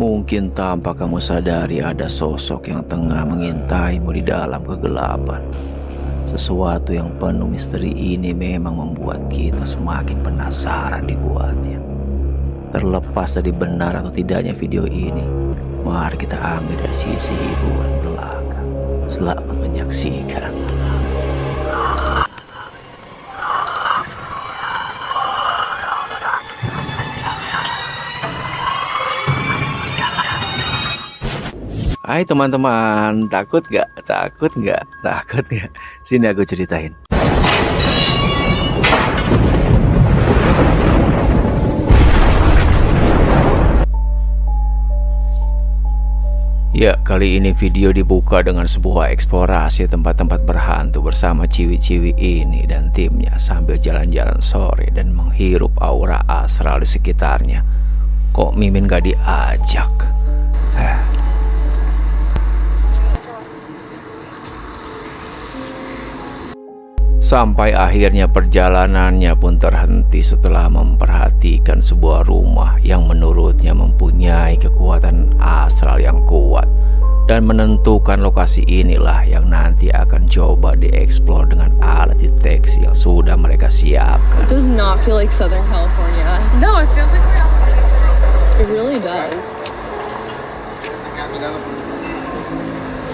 Mungkin tanpa kamu sadari ada sosok yang tengah mengintaimu di dalam kegelapan. Sesuatu yang penuh misteri ini memang membuat kita semakin penasaran dibuatnya. Terlepas dari benar atau tidaknya video ini, mari kita ambil dari sisi hiburan belaka. Selamat menyaksikan. Hai teman-teman, takut gak? Takut gak? Takut gak? Sini aku ceritain. Ya, kali ini video dibuka dengan sebuah eksplorasi tempat-tempat berhantu bersama ciwi-ciwi ini dan timnya sambil jalan-jalan sore dan menghirup aura astral di sekitarnya. Kok Mimin gak diajak? Sampai akhirnya perjalanannya pun terhenti setelah memperhatikan sebuah rumah yang menurutnya mempunyai kekuatan astral yang kuat. Dan menentukan lokasi inilah yang nanti akan coba dieksplor dengan alat deteksi yang sudah mereka siapkan. It does not feel like Southern California. No, it feels like real. It really does.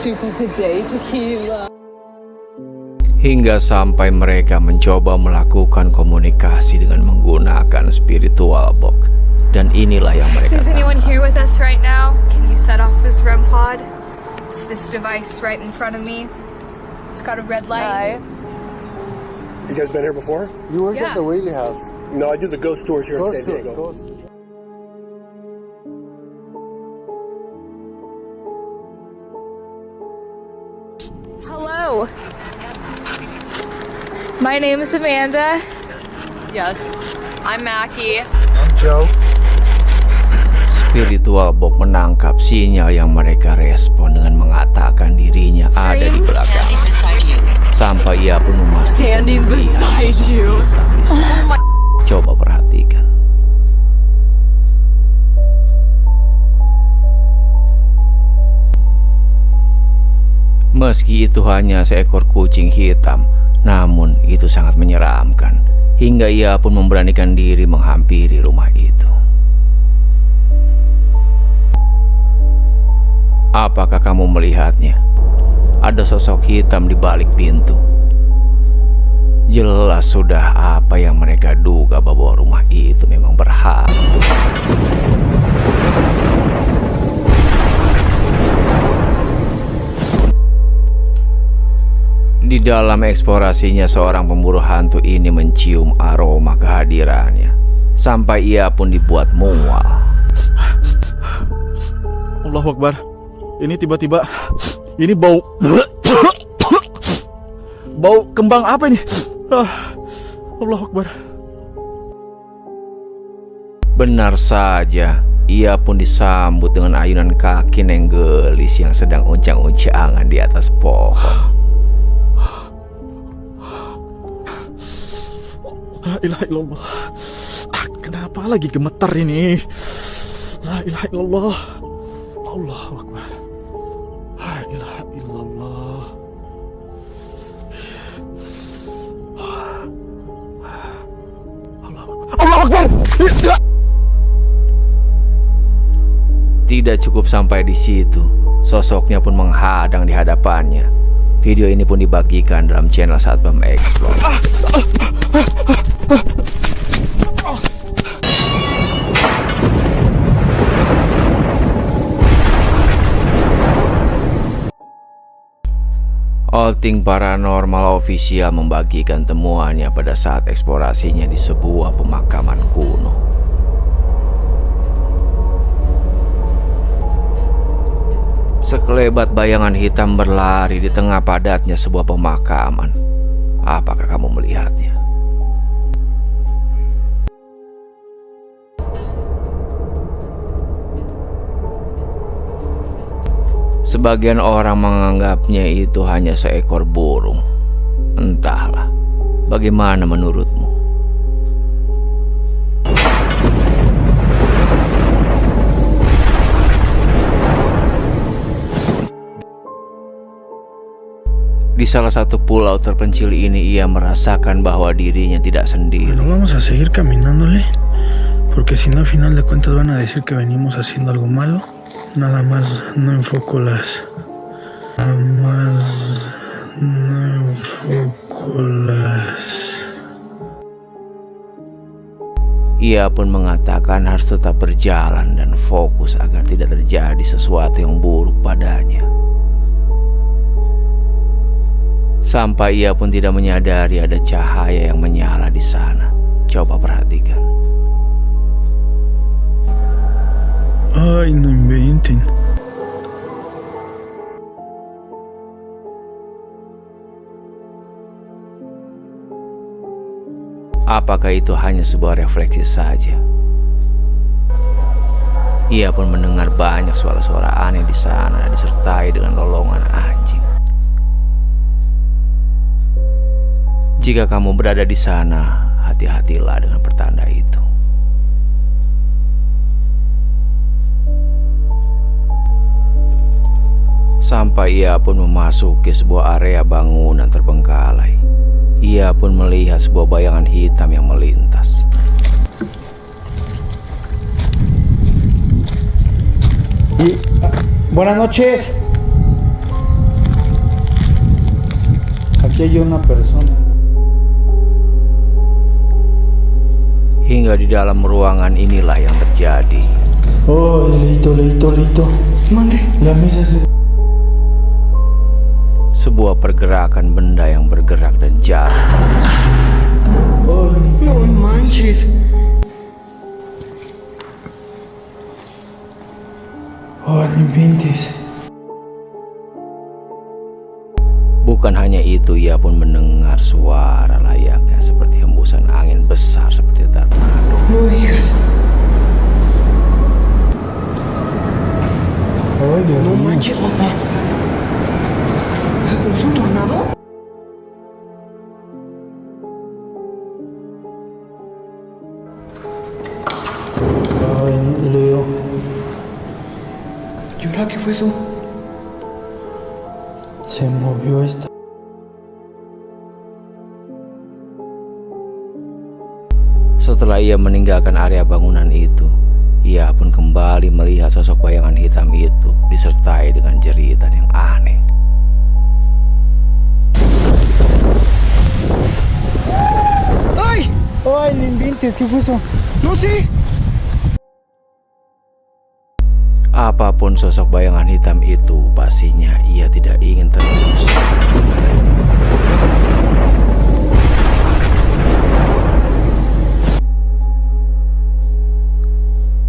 Super gede tequila. Hingga sampai mereka mencoba melakukan komunikasi dengan menggunakan spiritual box. Dan inilah yang mereka Is anyone tangkap. here with us right now? Can you set off this REM pod? It's this device right in front of me. It's got a red light. You guys been here before? You work Yeah. at the Whaley House. No, I do the ghost tours here in San Diego. Ghost. Hello. My name is Amanda. Yes. I'm Mackie. I'm Joe. Spiritual box menangkap sinyal yang mereka respon dengan mengatakan dirinya ada di belakang. Sampai ia pun memastikan Standing melihat beside sosok you. hitam di sana. Coba perhatikan. Meski itu hanya seekor kucing hitam, namun itu sangat menyeramkan. Hingga ia pun memberanikan diri menghampiri rumah itu. Apakah kamu melihatnya? Ada sosok hitam di balik pintu. Jelas sudah apa yang mereka duga bahwa rumah itu memang berhantu. Di dalam eksplorasinya, seorang pemburu hantu ini mencium aroma kehadirannya. Sampai ia pun dibuat mual. Allahu Akbar. Ini tiba-tiba ini bau bau kembang apa ini? Allahu Akbar. Benar saja, ia pun disambut dengan ayunan kaki Nenggelis yang sedang uncang-uncangan di atas pohon. La ilaha illallah. Kenapa lagi gemetar ini? La ilaha illallah. Allahu Akbar. La ilaha illallah. Allahu Akbar. Tidak cukup sampai di situ, sosoknya pun menghadang di hadapannya. Video ini pun dibagikan dalam channel Satpam Explore. Alting Paranormal Official membagikan temuannya pada saat eksplorasinya di sebuah pemakaman kuno. Sekelebat bayangan hitam berlari di tengah padatnya sebuah pemakaman. Apakah kamu melihatnya? Sebagian orang menganggapnya itu hanya seekor burung. Entahlah, bagaimana menurutmu? Di salah satu pulau terpencil ini ia merasakan bahwa dirinya tidak sendiri. No vamos a seguir caminándole, porque si no al final de cuentas van a decir que venimos haciendo algo malo. Nada más no enfoco las... Nada más no enfoco las... Ia pun mengatakan harus tetap berjalan dan fokus agar tidak terjadi sesuatu yang buruk padanya. Sampai ia pun tidak menyadari ada cahaya yang menyala di sana. Coba perhatikan. Ay, no inventen. Apakah itu hanya sebuah refleksi saja? Ia pun mendengar banyak suara-suara aneh di sana disertai dengan lolongan anjing. Jika kamu berada di sana, hati-hatilah dengan pertanda itu. Sampai ia pun memasuki sebuah area bangunan terbengkalai. Ia pun melihat sebuah bayangan hitam yang melintas. Buenas noches. Aquí hay una persona. Hingga di dalam ruangan inilah yang terjadi. Oh, leíto. Mande. La mesa se... Sebuah pergerakan benda yang bergerak dan jatuh. No manches. Oh, no inventes. Bukan hanya itu, ia pun mendengar suara layaknya seperti hembusan angin besar seperti tornado. No digas. Ay, Dios No mío. manches, papá. ¿Es un tornado? Ay, Leo. ¿Y ahora qué fue eso? Se movió esta. Setelah ia meninggalkan area bangunan itu, ia pun kembali melihat sosok bayangan hitam itu disertai dengan jeritan yang aneh. ¡Ay! Ay, no inventes, ¿qué fue eso? No sé. Apapun sosok bayangan hitam itu, pastinya ia tidak ingin terus.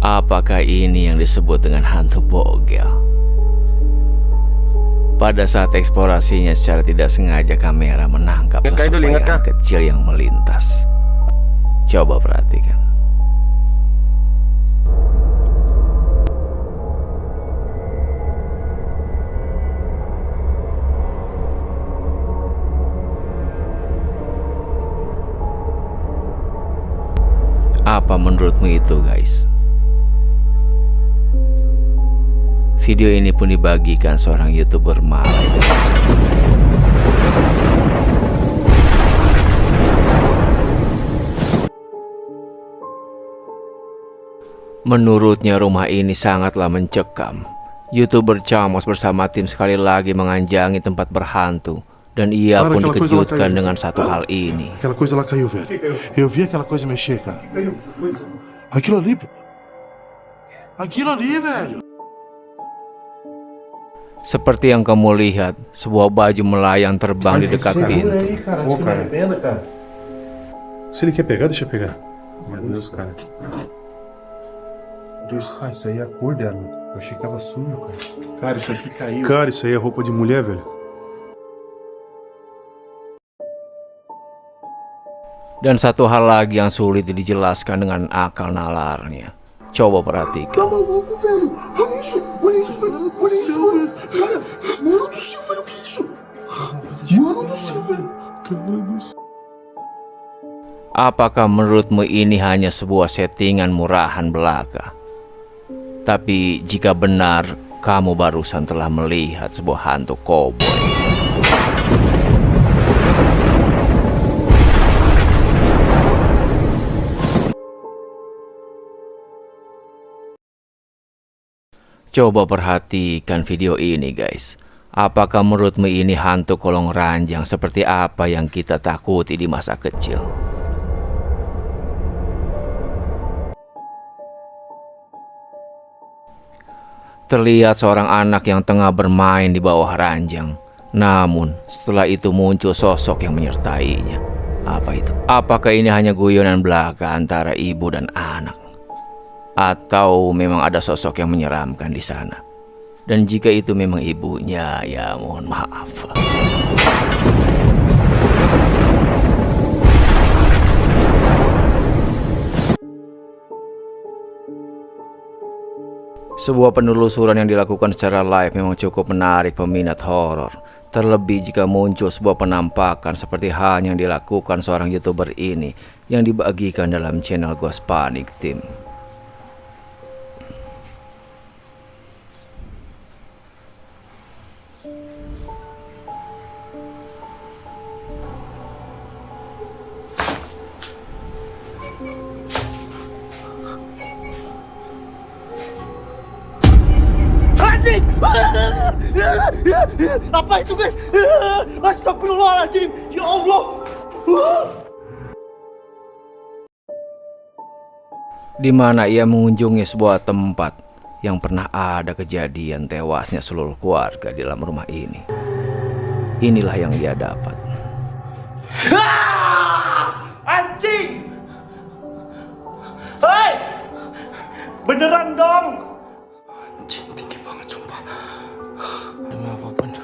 Apakah ini yang disebut dengan hantu bogel? Pada saat eksplorasinya secara tidak sengaja kamera menangkap sosok bayangan kecil yang melintas. Coba perhatikan. Apa menurutmu itu, guys? Video ini pun dibagikan seorang YouTuber Malay. Menurutnya rumah ini sangatlah mencekam. YouTuber Chamos bersama tim sekali lagi menganjangi tempat berhantu. Dan ia pun dikejutkan dengan satu hal ini. Aquela coisa lá caiu, velho. Eu vi aquela coisa mexer, cara. Aquilo ali. Aquilo ali, velho. Seperti yang kamu lihat, sebuah baju melayang terbang di dekat pintu. Ô, cara. Se ele quer pegar, deixa eu pegar. Meu Deus, cara. Ah, isso aí é a cor dela. Eu achei que tava sujo, cara. Cara, isso aqui caiu. Cara, isso aí é roupa de mulher, velho. Dan satu hal lagi yang sulit dijelaskan dengan akal nalarnya. Coba perhatikan. Olha isso, velho. Cara, mano do céu, velho, o que é isso? Mano do céu, velho. Apakah menurutmu ini hanya sebuah settingan murahan belaka? Tapi jika benar, kamu barusan telah melihat sebuah hantu koboi. Coba perhatikan video ini guys. Apakah menurutmu ini hantu kolong ranjang seperti apa yang kita takuti di masa kecil? Terlihat seorang anak yang tengah bermain di bawah ranjang. Namun setelah itu muncul sosok yang menyertainya. Apa itu? Apakah ini hanya guyonan belaka antara ibu dan anak? Atau memang ada sosok yang menyeramkan di sana? Dan jika itu memang ibunya, ya mohon maaf. Sebuah penelusuran yang dilakukan secara live memang cukup menarik peminat horor. Terlebih jika muncul sebuah penampakan seperti hal yang dilakukan seorang YouTuber ini yang dibagikan dalam channel Ghost Panic Team. Anjing! Apa itu guys? Astagfirullahaladzim! Ya Allah! Di mana ia mengunjungi sebuah tempat yang pernah ada kejadian tewasnya seluruh keluarga di dalam rumah ini. Inilah yang ia dapat. Anjing! Hei! Beneran dong! Anjing tinggi banget sumpah. Demi apapun.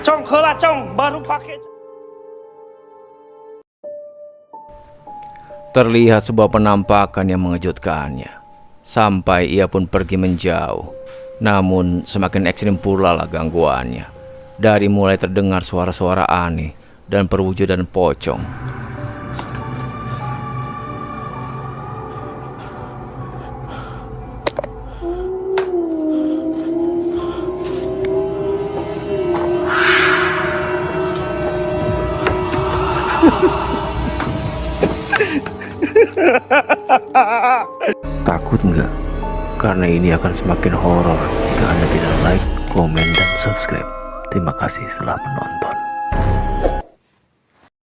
Cong, kelah cong, baru pakai. Terlihat sebuah penampakan yang mengejutkannya. Sampai ia pun pergi menjauh. Namun semakin ekstrim pula lah gangguannya. Dari mulai terdengar suara-suara aneh dan perwujudan pocong. Takut nggak? Karena ini akan semakin horor jika Anda tidak like, komen, dan subscribe. Terima kasih telah menonton.